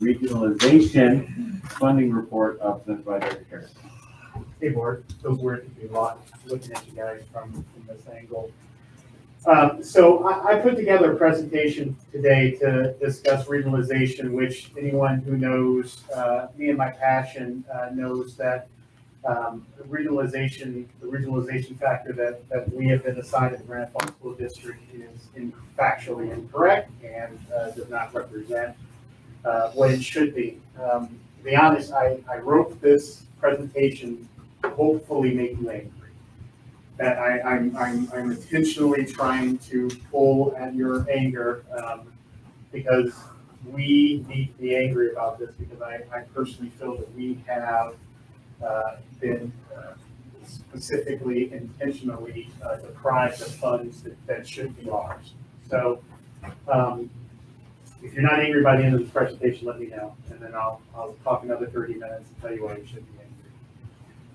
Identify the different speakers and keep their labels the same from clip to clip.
Speaker 1: Regionalization funding report presented by Dr. Cary.
Speaker 2: Hey, board. Feels weird to be looking at you guys from this angle. So I put together a presentation today to discuss regionalization, which anyone who knows me and my passion knows that the regionalization factor that we have been assigned at the Grand Falls School District is factually incorrect and does not represent what it should be. To be honest, I wrote this presentation to hopefully make you angry. That I'm intentionally trying to pull at your anger because we need to be angry about this, because I personally feel that we have been specifically, intentionally deprived of funds that should be ours. So if you're not angry by the end of this presentation, let me know, and then I'll talk another 30 minutes and tell you why you should be angry.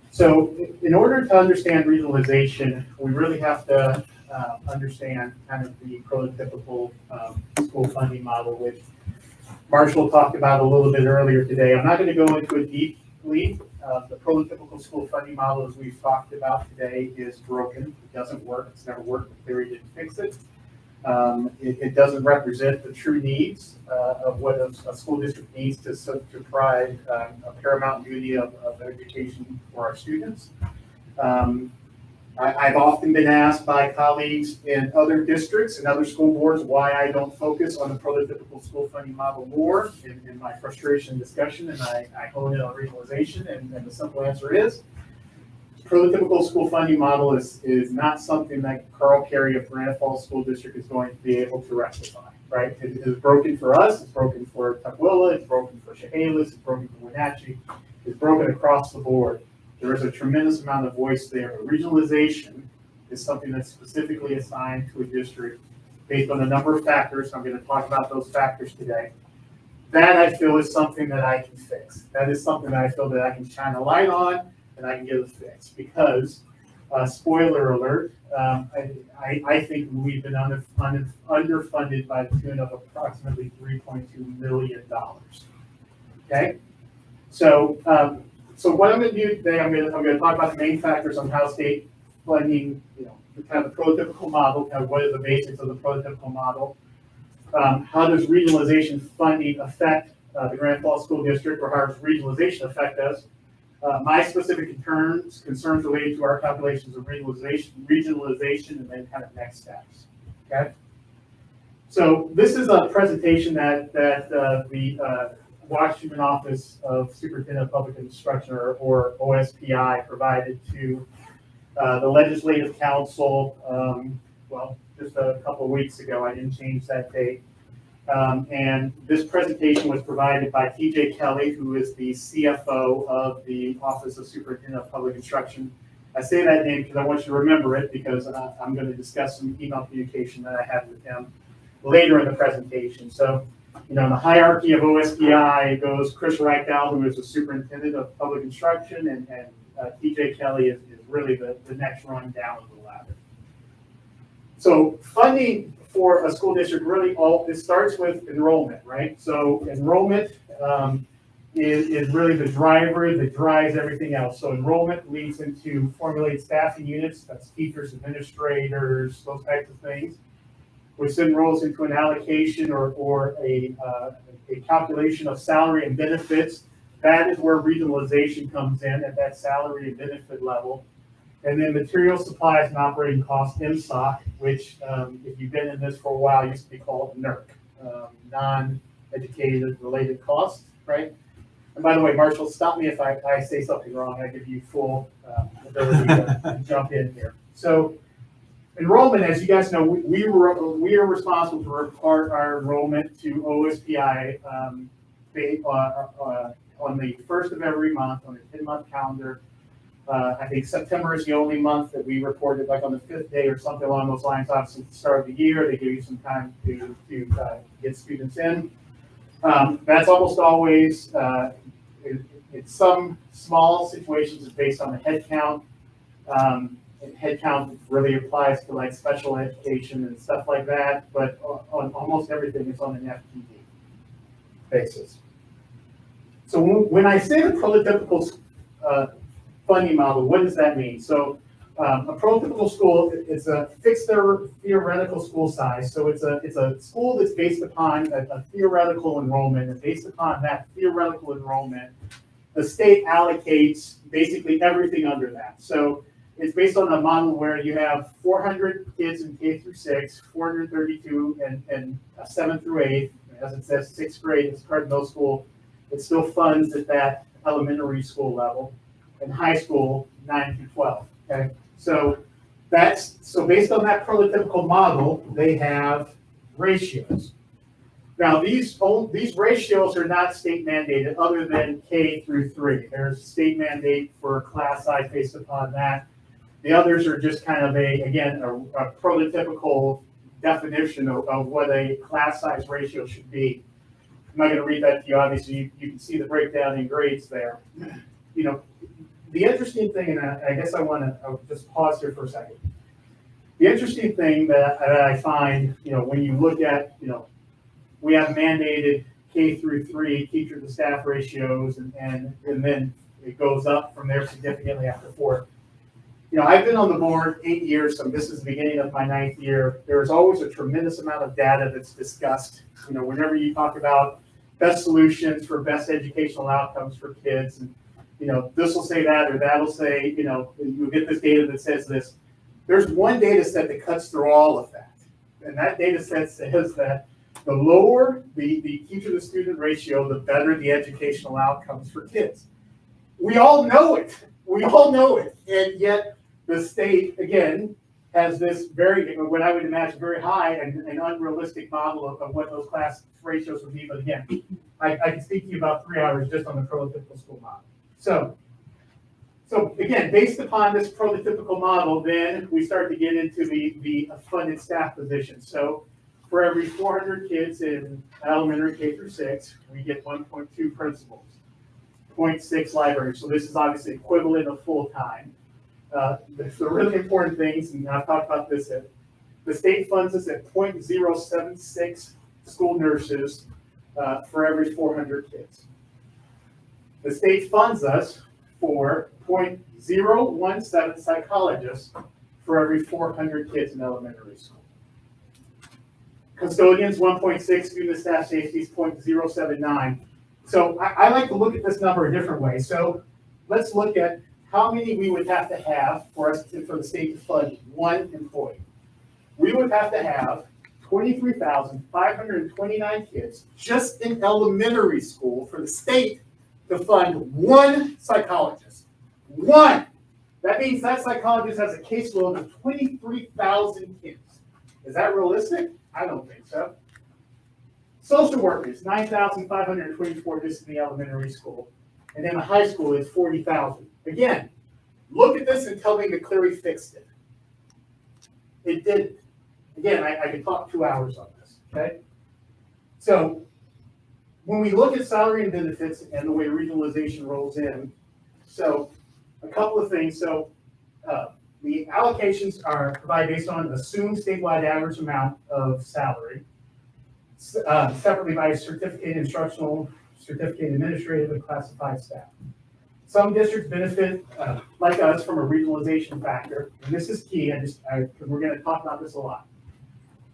Speaker 2: So in order to understand regionalization, we really have to understand kind of the prototypical school funding model, which Marshall talked about a little bit earlier today. I'm not going to go into it deeply. The prototypical school funding model, as we've talked about today, is broken. It doesn't work. It's never worked. The theory didn't fix it. It doesn't represent the true needs of what a school district needs to provide a paramount duty of education for our students. I've often been asked by colleagues in other districts and other school boards why I don't focus on the prototypical school funding model more in my frustration and discussion, and I hone in on regionalization, and the simple answer is prototypical school funding model is not something that Carl Cary of Grand Falls School District is going to be able to rectify, right? It is broken for us, it's broken for Tukwila, it's broken for Chehalis, it's broken for Wenatchee, it's broken across the board. There is a tremendous amount of voice there. But regionalization is something that's specifically assigned to a district based on a number of factors. I'm going to talk about those factors today. That I feel is something that I can fix. That is something that I feel that I can shine a light on and I can get a fix, because spoiler alert, I think we've been underfunded by the tune of approximately $3.2 million. Okay, so what I'm going to do today, I'm going to talk about the main factors on how state funding, kind of the prototypical model, kind of what are the basics of the prototypical model. How does regionalization funding affect the Grand Falls School District, or how does regionalization affect us? My specific concerns related to our calculations of regionalization, and then kind of next steps. Okay. So this is a presentation that the Washington Office of Superintendent of Public Instruction, or OSPI, provided to the Legislative Council. Well, just a couple of weeks ago. I didn't change that date. And this presentation was provided by TJ Kelly, who is the CFO of the Office of Superintendent of Public Instruction. I say that name because I want you to remember it, because I'm going to discuss some email communication that I had with him later in the presentation. So, in the hierarchy of OSPI goes Chris Reichdahl, who is the Superintendent of Public Instruction, and TJ Kelly is really the next run down the ladder. So funding for a school district really it starts with enrollment, right? So enrollment is really the driver that drives everything else. So enrollment leads into formulated staffing units, that's teachers, administrators, those types of things, which then rolls into an allocation or a calculation of salary and benefits. That is where regionalization comes in, at that salary and benefit level. And then material supplies and operating costs, MSOC, which, if you've been in this for a while, used to be called NERC, non-educated related costs, right? And by the way, Marshall, stop me if I say something wrong. I give you full ability to jump in here. So enrollment, as you guys know, we are responsible to report our enrollment to OSPI on the first of every month on a 10-month calendar. I think September is the only month that we reported, like on the 5th day or something along those lines. Obviously, at the start of the year, they give you some time to get students in. That's almost always, in some small situations, it's based on the head count. Head count really applies to like special education and stuff like that, but on almost everything, it's on an FTE basis. So when I say the prototypical funding model, what does that mean? So a prototypical school is a fixed theoretical school size. So it's a school that's based upon a theoretical enrollment, and based upon that theoretical enrollment, the state allocates basically everything under that. So it's based on a model where you have 400 kids in K through 6, 432 and 7 through 8. As it says, 6th grade, it's part of middle school. It still funds at that elementary school level, and high school 9 through 12. Okay, so based on that prototypical model, they have ratios. Now these ratios are not state mandated, other than K through 3. There's a state mandate for class size based upon that. The others are just kind of a prototypical definition of what a class size ratio should be. I'm not going to read that to you. Obviously, you can see the breakdown in grades there. You know, the interesting thing, and I guess I'll just pause here for a second. The interesting thing that I find, when you look at, we have mandated K through 3 teacher to staff ratios, and then it goes up from there significantly after 4. I've been on the board 8 years, so this is the beginning of my 9th year. There's always a tremendous amount of data that's discussed. Whenever you talk about best solutions for best educational outcomes for kids, and this will say that, or that'll say, you'll get this data that says this. There's one data set that cuts through all of that, and that data set says that the lower the teacher to student ratio, the better the educational outcomes for kids. We all know it. We all know it, and yet the state, again, has this what I would imagine, very high and unrealistic model of what those class ratios would be. But again, I can speak to you about 3 hours just on the prototypical school model. So again, based upon this prototypical model, then we start to get into the funded staff positions. So for every 400 kids in elementary K through 6, we get 1.2 principals, 0.6 libraries. So this is obviously equivalent of full-time. The really important things, and I've talked about this, the state funds us at 0.076 school nurses for every 400 kids. The state funds us for 0.017 psychologists for every 400 kids in elementary school. Custodians, 1.6, student staff safety is 0.079. So I like to look at this number a different way. So let's look at how many we would have to have for the state to fund one employee. We would have to have 23,529 kids just in elementary school for the state to fund one psychologist. One! That means that psychologist has a caseload of 23,000 kids. Is that realistic? I don't think so. Social workers, 9,524 just in the elementary school. And then the high school is 40,000. Again, look at this and tell me that Cary fixed it. It didn't. Again, I could talk 2 hours on this, okay? So when we look at salary and benefits and the way regionalization rolls in, so a couple of things. So the allocations are provided based on assumed statewide average amount of salary, separately by certificate instructional, certificate administrative, and classified staff. Some districts benefit, like us, from a regionalization factor, and this is key. Because we're going to talk about this a lot.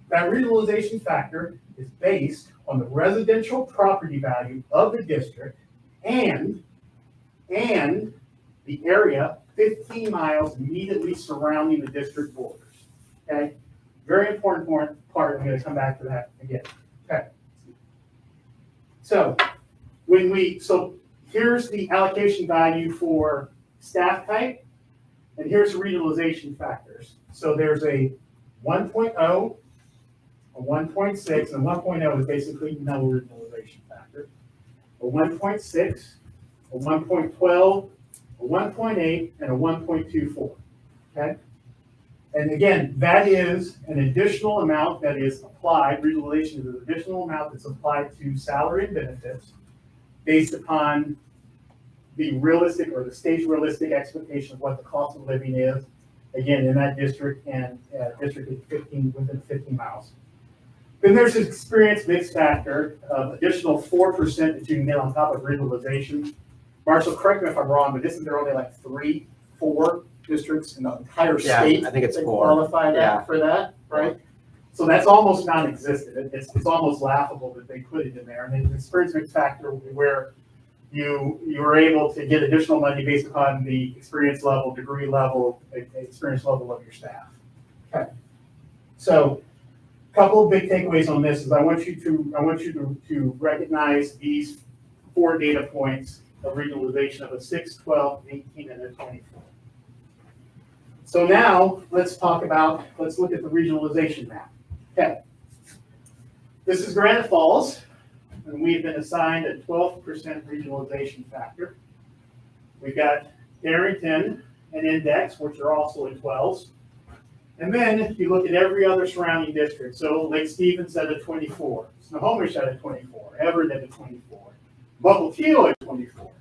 Speaker 2: That regionalization factor is based on the residential property value of the district and the area 15 miles immediately surrounding the district borders. Okay, very important part. I'm going to come back to that again. Okay. So here's the allocation value for staff type, and here's the regionalization factors. So there's a 1.0, a 1.6, and a 1.0 is basically no regionalization factor. A 1.6, a 1.12, a 1.8, and a 1.24. Okay? And again, that is an additional amount that is applied. Regionalization is an additional amount that's applied to salary and benefits based upon the realistic or the state's realistic expectation of what the cost of living is, again, in that district and district is within 15 miles. Then there's this experience mix factor of additional 4% that you can get on top of regionalization. Marshall, correct me if I'm wrong, but isn't there only like 4 districts in the entire state?
Speaker 3: I think it's
Speaker 2: that
Speaker 3: 4.
Speaker 2: qualify
Speaker 3: Yeah.
Speaker 2: for that, right? So that's almost non-existent. It's almost laughable that they put it in there. And then the experience mix factor where you are able to get additional money based upon the experience level, degree level, experience level of your staff. Okay. So a couple of big takeaways on this is I want you to recognize these 4 data points of regionalization of a 6, 12, 18, and a 24. So now let's look at the regionalization map. Okay. This is Granite Falls, and we've been assigned a 12% regionalization factor. We've got Darrington and Index, which are also in 12s. And then you look at every other surrounding district. So Lake Stevens at a 24, Snohomish at a 24, Everett at a 24, Buckle at 24,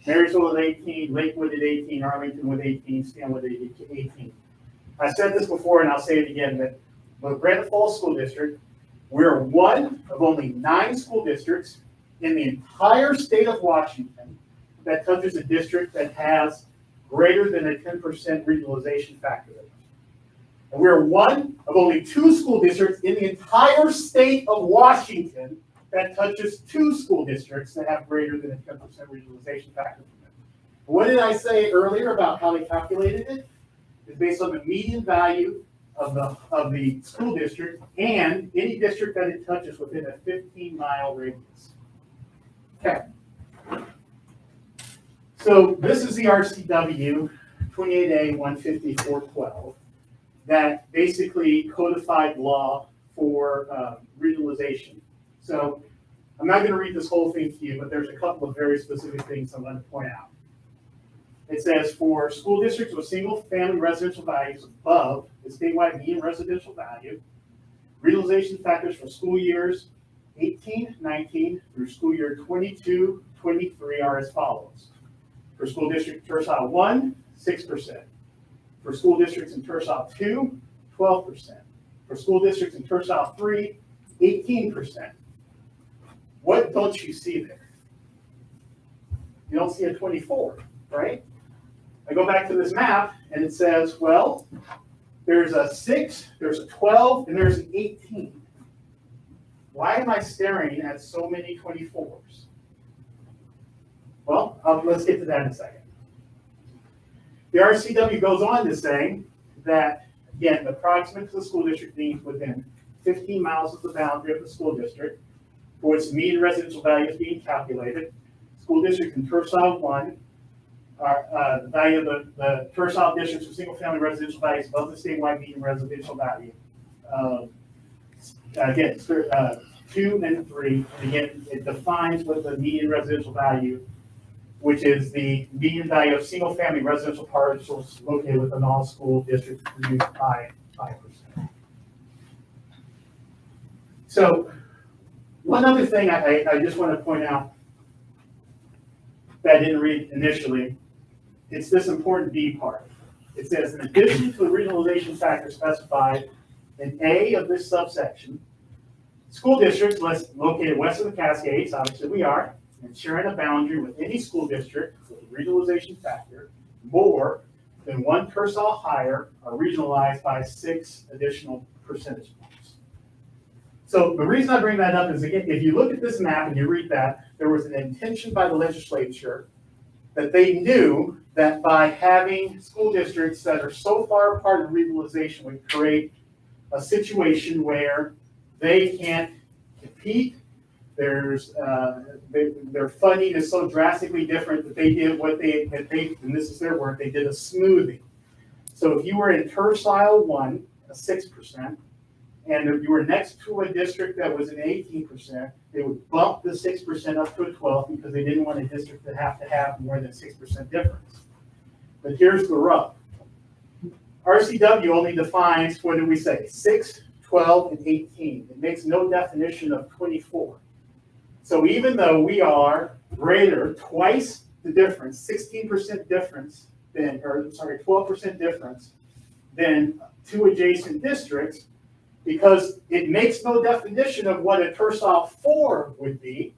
Speaker 2: Marysville at 18, Lakewood at 18, Arlington with 18, Stanwood at 18. I said this before and I'll say it again, that the Granite Falls School District, we're one of only 9 school districts in the entire state of Washington that touches a district that has greater than a 10% regionalization factor. And we're one of only 2 school districts in the entire state of Washington that touches 2 school districts that have greater than a 10% regionalization factor. What did I say earlier about how they calculated it? It's based on the median value of the school district and any district that it touches within a 15-mile radius. Okay. So this is the RCW 28A 15412 that basically codified law for regionalization. So I'm not going to read this whole thing to you, but there's a couple of very specific things I'm going to point out. It says for school districts with single-family residential values above the statewide median residential value, regionalization factors for school years 18-19 through school year 22-23 are as follows. For school district Tercel 1, 6%. For school districts in Tercel 2, 12%. For school districts in Tercel 3, 18%. What don't you see there? You don't see a 24, right? I go back to this map and it says, well, there's a 6, there's a 12, and there's an 18. Why am I staring at so many 24s? Well, let's get to that in a second. The RCW goes on to say that, again, the proximate to the school district means within 15 miles of the boundary of the school district, for which the median residential value is being calculated. School district in Tercel 1, the value of the Tercel districts with single-family residential values above the statewide median residential value. Again, 2 and 3. And again, it defines what the median residential value, which is the median value of single-family residential parcels located within all school districts reduced by 5%. So, one other thing I just want to point out that I didn't read initially, it's this important B part. It says, in addition to the regionalization factor specified in A of this subsection, school districts located west of the Cascades, obviously we are, and sharing a boundary with any school district with a regionalization factor more than 1 Tercel higher are regionalized by 6 additional percentage points. So the reason I bring that up is, again, if you look at this map and you read that, there was an intention by the legislature that they knew that by having school districts that are so far apart of regionalization would create a situation where they can't compete. Their funding is so drastically different that they did and this is their word, they did a smoothing. So if you were in Tercel 1, a 6%, and if you were next to a district that was an 18%, they would bump the 6% up to a 12 because they didn't want a district to have more than 6% difference. But here's the rub. RCW only defines, what did we say, 6, 12, and 18. It makes no definition of 24. So even though we are greater, twice the difference, 16% difference, 12% difference than 2 adjacent districts, because it makes no definition of what a tercile 4 would be,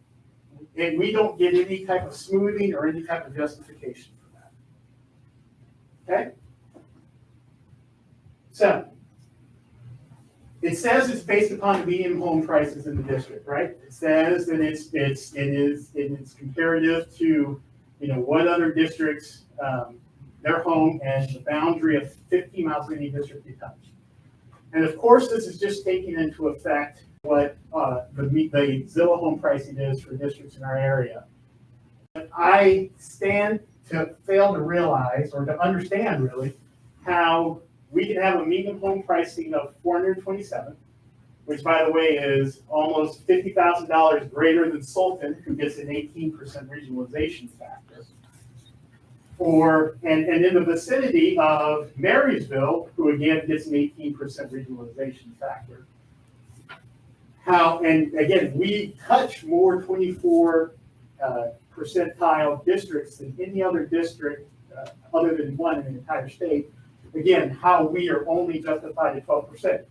Speaker 2: and we don't get any type of smoothing or any type of justification for that. Okay? So, it says it's based upon the median home prices in the district, right? It says that it's comparative to, what other districts, their home and the boundary of 50 miles of any district you touch. And of course, this is just taking into effect what the Zillow home pricing is for districts in our area. But I stand to fail to realize or to understand really how we can have a median home pricing of $427, which by the way is almost $50,000 greater than Sultan, who gets an 18% regionalization factor. And in the vicinity of Marysville, who again gets an 18% regionalization factor. And again, we touch more 24 percentile districts than any other district other than one in the entire state. Again, how we are only justified at 12%.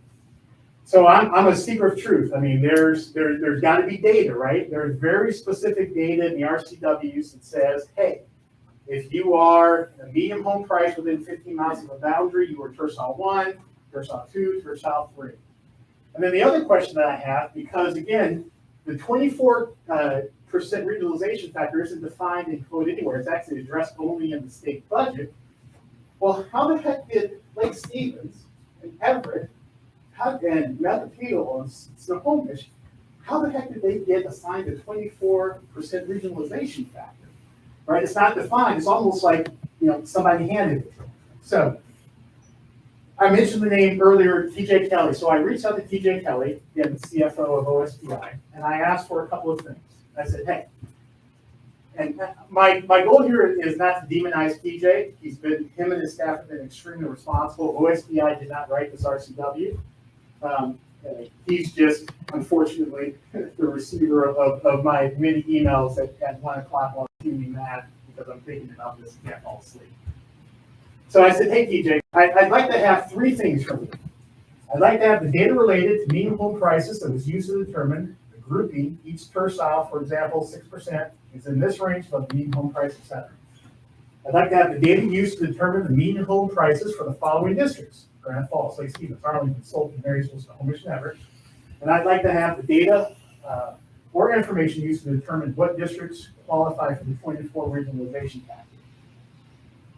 Speaker 2: So I'm a seeker of truth. I mean, there's got to be data, right? There's very specific data in the RCWs that says, hey, if you are a median home price within 15 miles of a boundary, you are tercile 1, tercile 2, tercile 3. And then the other question that I have, because again, the 24% regionalization factor isn't defined in code anywhere. It's actually addressed only in the state budget. Well, how the heck did Lake Stevens and Everett and Metapeel and Snohomish, how the heck did they get assigned a 24% regionalization factor? Right? It's not defined. It's almost like, somebody handed it to them. So I mentioned the name earlier, TJ Kelly. So I reached out to TJ Kelly, the CFO of OSPI, and I asked for a couple of things. I said, hey, and my goal here is not to demonize TJ. Him and his staff have been extremely responsible. OSPI did not write this RCW. He's just, unfortunately, the receiver of my many emails at 1 o'clock while I'm me mad because I'm thinking about this and can't fall asleep. So I said, hey, TJ, I'd like to have 3 things from you. I'd like to have the data related to median home prices that was used to determine the grouping. Each tercile, for example, 6%, is in this range of the median home price, etc. I'd like to have the data used to determine the median home prices for the following districts: Grand Falls, Lake Stevens, Arlington, Sultan, Marysville, Snohomish, and Everett. And I'd like to have the data or information used to determine what districts qualify for the 24 regionalization factor.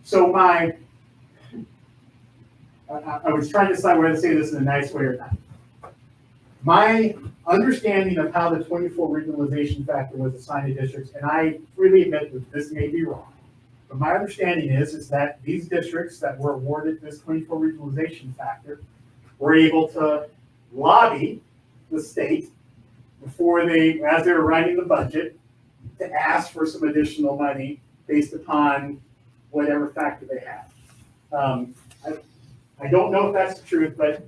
Speaker 2: So I was trying to decide whether to say this in a nice way or not. My understanding of how the 24 regionalization factor was assigned to districts, and I freely admit that this may be wrong, but my understanding is that these districts that were awarded this 24 regionalization factor were able to lobby the state before as they were writing the budget, to ask for some additional money based upon whatever factor they had. I don't know if that's the truth, but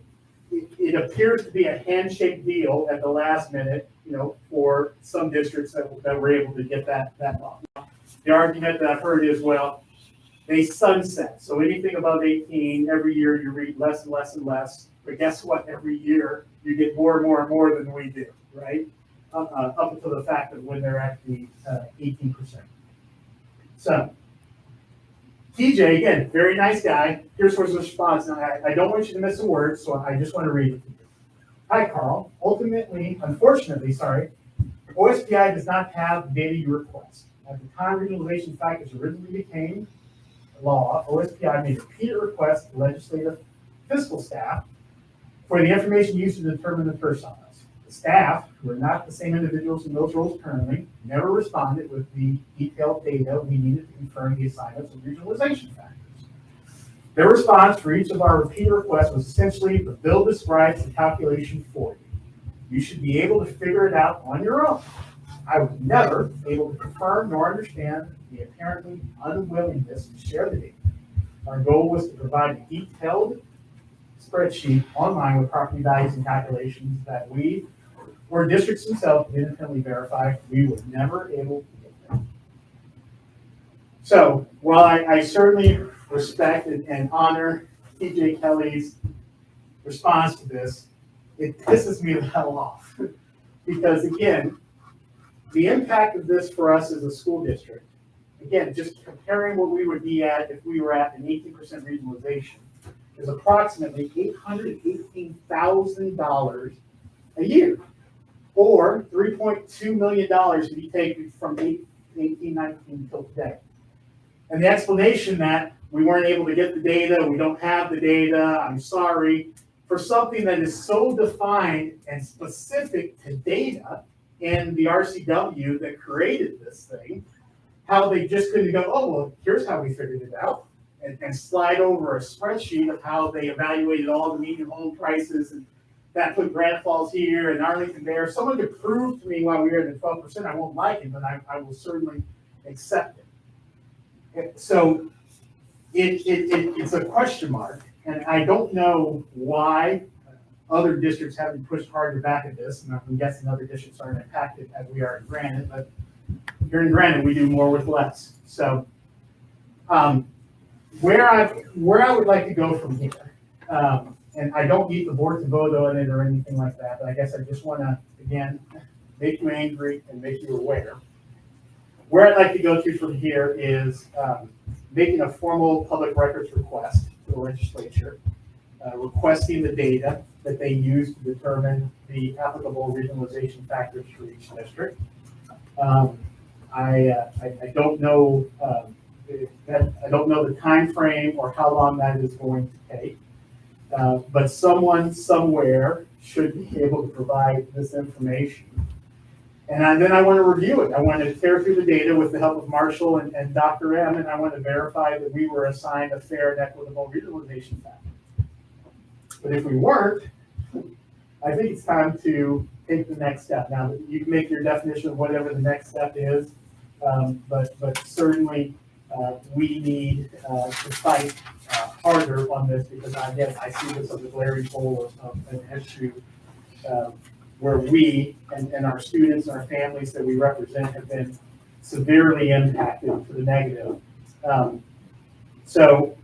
Speaker 2: it appears to be a handshake deal at the last minute, for some districts that were able to get that law. The argument that I've heard is, well, they sunset. So anything above 18, every year you read less and less and less. But guess what? Every year you get more and more and more than we do, right? Up until the fact of when they're at the 18%. So TJ, again, very nice guy. Here's his response. Now, I don't want you to miss a word, so I just want to read it to you. Hi, Carl. Unfortunately, OSPI does not have the data you request. At the time regionalization factors originally became law, OSPI made a repeated request to legislative fiscal staff for the information used to determine the terciles. The staff, who are not the same individuals in those roles currently, never responded with the detailed data we needed to confirm the assignments of regionalization factors. Their response for each of our repeated requests was essentially, the bill describes the calculation for you. You should be able to figure it out on your own. I was never able to confirm nor understand the apparently unwillingness to share the data. Our goal was to provide a detailed spreadsheet online with property values and calculations that we, or districts themselves, independently verify. We were never able to get them. So while I certainly respect and honor TJ Kelly's response to this, it pisses me the hell off. Because again, the impact of this for us as a school district, again, just comparing what we would be at if we were at an 18% regionalization, is approximately $818,000 a year, or $3.2 million to be taken from 18-19 until today. And the explanation that we weren't able to get the data, we don't have the data, I'm sorry, for something that is so defined and specific to data in the RCW that created this thing, how they just couldn't go, oh, well, here's how we figured it out, and slide over a spreadsheet of how they evaluated all the median home prices, and that put Grand Falls here and Arlington there. Someone could prove to me why we were at the 12%, I won't like it, but I will certainly accept it. So it's a question mark, and I don't know why other districts haven't pushed harder back at this, and I'm guessing other districts aren't impacted as we are in Granite, but here in Granite, we do more with less. So where I would like to go from here, and I don't need the board to vote on it or anything like that, but I guess I just want to, again, make you angry and make you aware. Where I'd like to go to from here is making a formal public records request to the legislature, requesting the data that they use to determine the applicable regionalization factors for each district. I don't know I don't know the time frame or how long that is going to take, but someone somewhere should be able to provide this information. And then I want to review it. I want to tear through the data with the help of Marshall and Dr. M, and I want to verify that we were assigned a fair and equitable regionalization factor. But if we weren't, I think it's time to take the next step. Now, you can make your definition of whatever the next step is, but certainly we need to fight harder on this, because I see this as a glaring hole of an issue where we and our students and our families that we represent have been severely impacted to the negative. So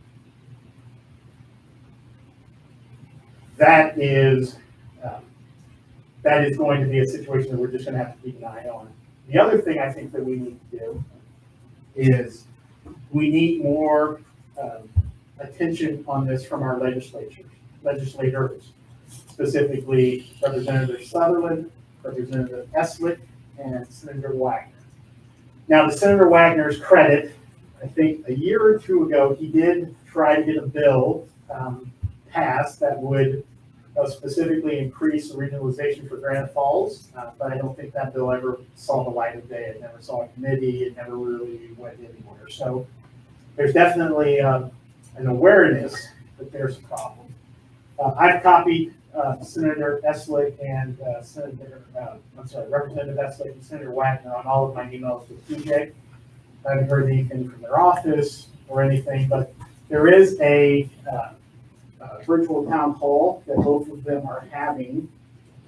Speaker 2: that is going to be a situation that we're just going to have to keep an eye on. The other thing I think that we need to do is we need more attention on this from our legislators, specifically Representative Sutherland, Representative Eslick, and Senator Wagner. Now, to Senator Wagner's credit, I think a year or two ago, he did try to get a bill passed that would specifically increase the regionalization for Granite Falls, but I don't think that bill ever saw the light of day. It never saw a committee. It never really went anywhere. So there's definitely an awareness that there's a problem. I've copied Senator Eslick and Representative Eslick and Senator Wagner on all of my emails with TJ. I haven't heard anything from their office or anything, but there is a virtual town hall that both of them are having.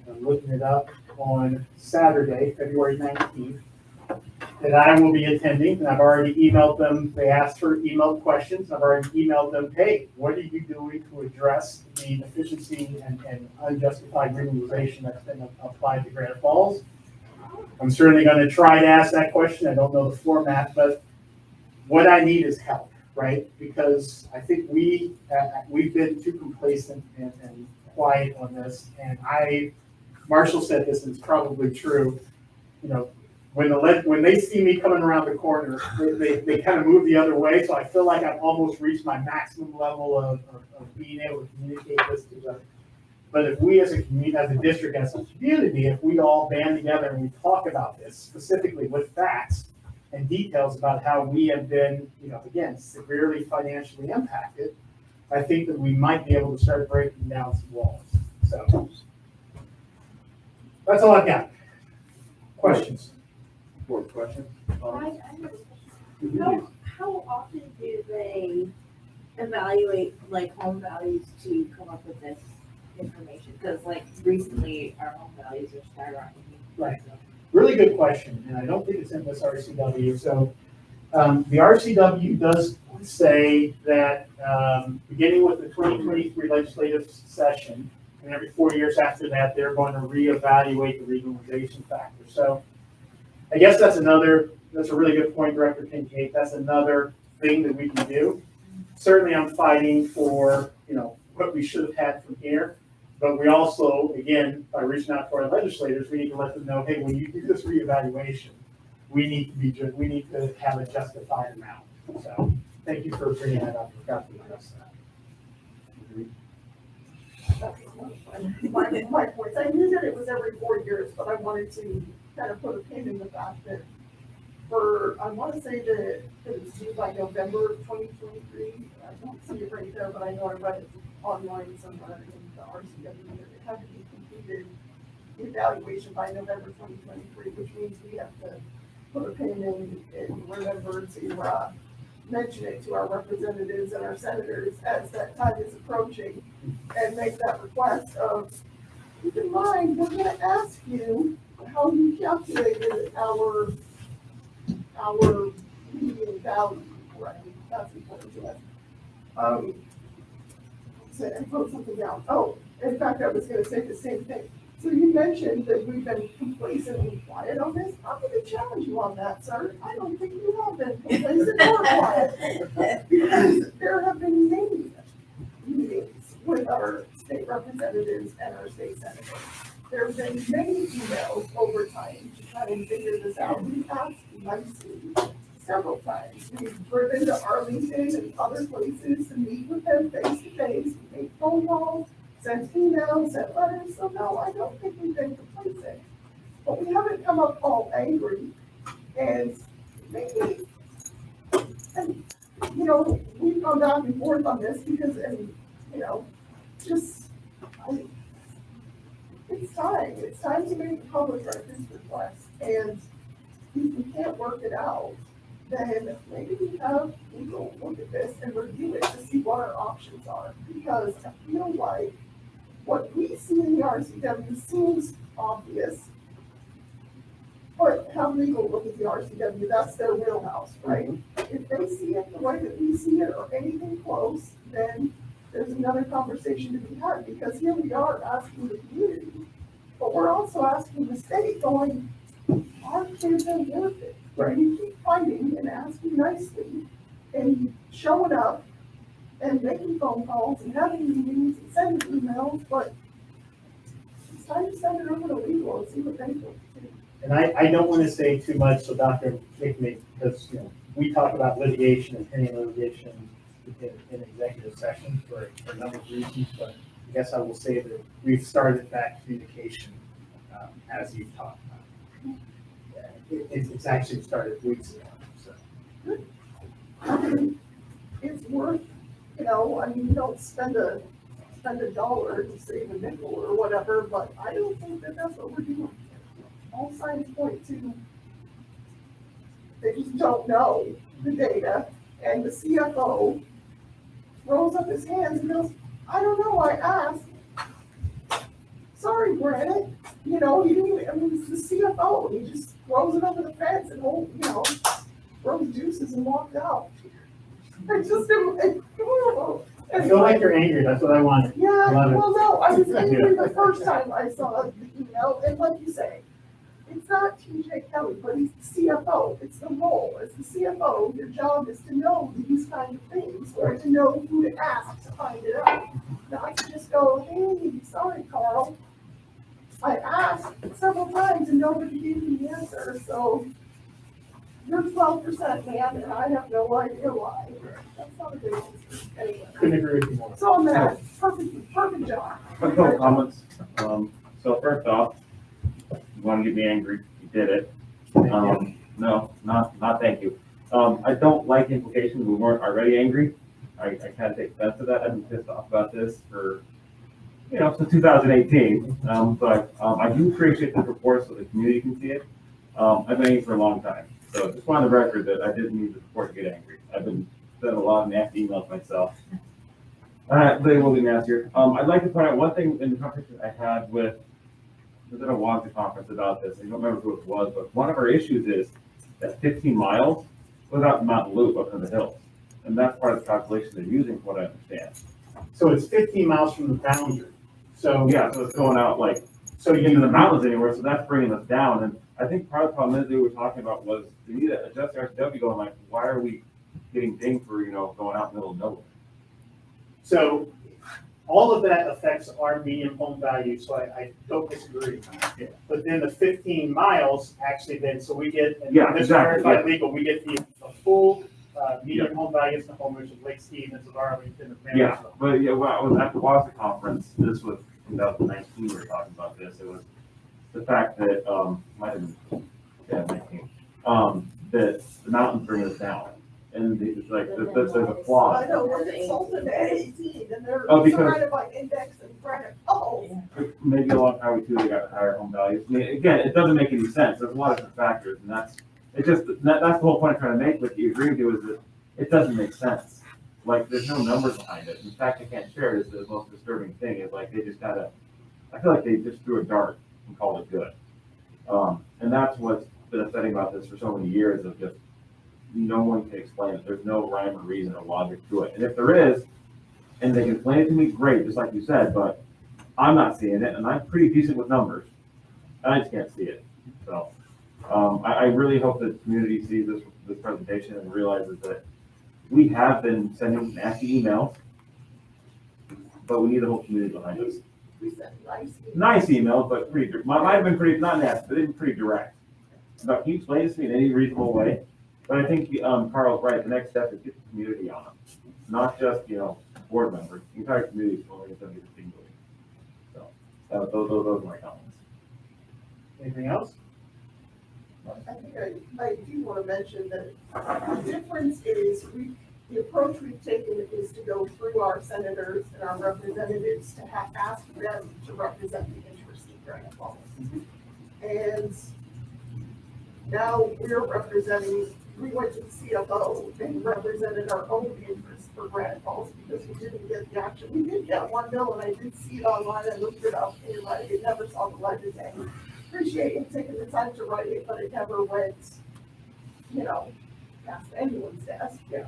Speaker 2: I'm looking it up on Saturday, February 19th, that I will be attending, and I've already emailed them. They asked for emailed questions. I've already emailed them, hey, what are you doing to address the deficiency and unjustified regionalization that's been applied to Granite Falls? I'm certainly going to try to ask that question. I don't know the format, but what I need is help, right? Because I think we've been too complacent and quiet on this. And Marshall said this, and it's probably true. You know, when they see me coming around the corner, they kind of move the other way. So I feel like I've almost reached my maximum level of being able to communicate this to them. But if we as a community, as a district, as a community, if we all band together and we talk about this specifically with facts and details about how we have been, again, severely financially impacted, I think that we might be able to start breaking down some walls. So that's all I've got. Questions?
Speaker 1: More questions?
Speaker 3: I have a question. How often do they evaluate home values to come up with this information? Because recently our home values are skyrocketing.
Speaker 2: Right. Really good question, and I don't think it's in this RCW. So the RCW does say that beginning with the 2023 legislative session, And every 4 years after that, they're going to reevaluate the regionalization factor. So I guess that's a really good point, Director Kincaid. That's another thing that we can do. Certainly I'm fighting for, what we should have had from here. But we also, again, by reaching out to our legislators, we need to let them know, hey, when you do this reevaluation, we need to have a justified amount. So thank you for bringing that up. I forgot to address that.
Speaker 4: My points, I knew that it was every 4 years, but I wanted to kind of put a pin in the fact that I want to say that it was due by November of 2023. I don't see it right there, but I know I read it online somewhere in the RCW that it had to be completed, the evaluation by November 2023, which means we have to put a pin in and remember to mention it to our representatives and our senators as that time is approaching and make that request of, keep in mind, we're going to ask you how you calculated our median value, right? That's important to us. So I wrote something down. Oh, in fact, I was going to say the same thing. So you mentioned that we've been complacent and quiet on this. I'm going to challenge you on that, sir. I don't think you have been complacent or quiet. Because there have been many meetings with our state representatives and our state senators. There have been many emails over time to try and figure this out. We've asked nicely several times. We've driven to Arlington and other places to meet with them face to face, make phone calls, sent emails, sent letters. So no, I don't think we've been complacent. But we haven't come up all angry. And maybe, and we've gone back and forth on this because, it's time to make a public records request. And if we can't work it out, then maybe we have legal look at this and review it to see what our options are. Because I feel like what we see in the RCW seems obvious, but have legal look at the RCW, that's their wheelhouse, right? If they see it the way that we see it or anything close, then there's another conversation to be had, because here we are asking the community, but we're also asking the state, going, our kids are worth it.
Speaker 2: Right.
Speaker 4: We keep fighting and asking nicely and showing up and making phone calls and having meetings and sending emails, but it's time to send it over to legal and see what they think too.
Speaker 2: And I don't want to say too much, so Dr. McNamee, because, we talk about litigation and pending litigation in executive session for a number of reasons, but I guess I will say that we've started that communication as you've talked about. It's actually started weeks ago, so.
Speaker 4: It's worth, you don't spend a dollar to save a nickel or whatever, but I don't think that that's what we're doing. All signs point to, they just don't know the data, and the CFO throws up his hands and goes, I don't know, I asked. Sorry, Brandon, he didn't even, it's the CFO, he just throws it over the fence and throws juices and walks out. I just am,
Speaker 2: I feel like you're angry, that's what I wanted.
Speaker 4: yeah,
Speaker 2: Love it.
Speaker 4: well, no, I was angry the first time I saw the email, and like you say, it's not TJ Kelly, but he's the CFO, it's the role, as the CFO, your job is to know these kind of things, or to know who to ask to find it out. Not to just go, hey, sorry, Carl, I asked several times and nobody gave me the answer, so you're 12%, man, and I have no idea why. That's not a good answer. Anyway,
Speaker 2: Couldn't agree with you more.
Speaker 4: so on that, perfect job.
Speaker 1: Couple of comments. So first off, you want to get me angry, you did it. No, not thank you. I don't like implications. We weren't already angry. I kind of take offense to that. I've been pissed off about this for, since 2018. But I do appreciate the report so the community can see it. I've been angry for a long time. So just want the record that I didn't need the report to get angry. I've been sending a lot of nasty emails myself. They will be nastier. I'd like to point out one thing in the conversation I had with, I was at a WASDA conference about this. I don't remember who it was, but one of our issues is that 15 miles without Mountain Loop up in the hills. And that's part of the calculation they're using, from what I understand.
Speaker 2: So it's 15 miles from the boundary. So,
Speaker 1: Yeah, so it's going out like
Speaker 2: so
Speaker 1: into
Speaker 2: you,
Speaker 1: the mountains anywhere, so that's bringing us down. And I think part of the problem that we were talking about was we need to adjust our SW going like, why are we getting dinged for, going out in the middle of nowhere?
Speaker 2: so all of that affects our median home value, so I don't disagree.
Speaker 1: Yeah.
Speaker 2: But then the 15 miles actually then, so we get, and
Speaker 1: Yeah,
Speaker 2: this is
Speaker 1: exactly,
Speaker 2: verified legal, we get the full median
Speaker 1: Yeah.
Speaker 2: home values in the home, which is Lake Stevens, of Arlington, of
Speaker 1: Yeah,
Speaker 2: Marysville.
Speaker 1: but yeah, well, I was at the WASA conference, this was 2019, we were talking about this, it was the fact that, might have been, 19, that the mountains bring us down. And it's like, there's a
Speaker 4: I
Speaker 1: flaw.
Speaker 4: know, when it's sold at 18, and they're
Speaker 1: Oh, because-
Speaker 4: surrounded by index and credit, oh.
Speaker 1: Maybe along Highway 2, they got higher home values. I mean, again, it doesn't make any sense. There's a lot of different factors, and that's the whole point I'm trying to make, what you agree to is that it doesn't make sense. Like, there's no numbers behind it. In fact, they can't share it is the most disturbing thing, is like, they just I feel like they just threw a dart and called it good. And that's what's been upsetting about this for so many years, of just, no one can explain it. There's no rhyme or reason or logic to it. And if there is, and they can explain it to me, great, just like you said, but I'm not seeing it, and I'm pretty decent with numbers. I just can't see it. So, I really hope that the community sees this presentation and realizes that we have been sending nasty emails, but we need the whole community behind us.
Speaker 4: We said nice.
Speaker 1: Nice emails, but might have been pretty, not nasty, but they've been pretty direct. Now, can you explain this to me in any reasonable way? But I think, Carl's right, the next step is get the community on it, not just, board members, the entire community is going to get this thing moving. So, those are my comments.
Speaker 2: Anything else?
Speaker 4: I think I do want to mention that the difference is the approach we've taken is to go through our senators and our representatives to ask them to represent the interests of Granite Falls. And now we went to the CFO and represented our own interests for Granite Falls because we didn't get the action. We did get one bill, and I did see it online. I looked it up, and I never saw the light of day. Appreciate you taking the time to write it, but it never went, past anyone's desk.
Speaker 1: Yeah.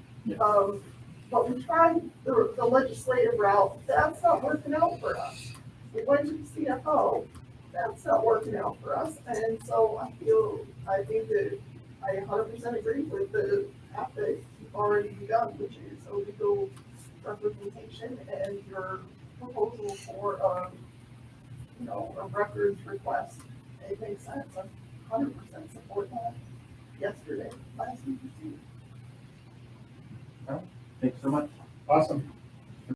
Speaker 4: But we tried the legislative route. That's not working out for us. We went to the CFO. That's not working out for us. And so I think that I 100% agree with the path that you've already begun, which is a legal representation and your proposal for, a records request. It makes sense. I 100% support that. Last week.
Speaker 1: Thanks so much.
Speaker 2: Awesome.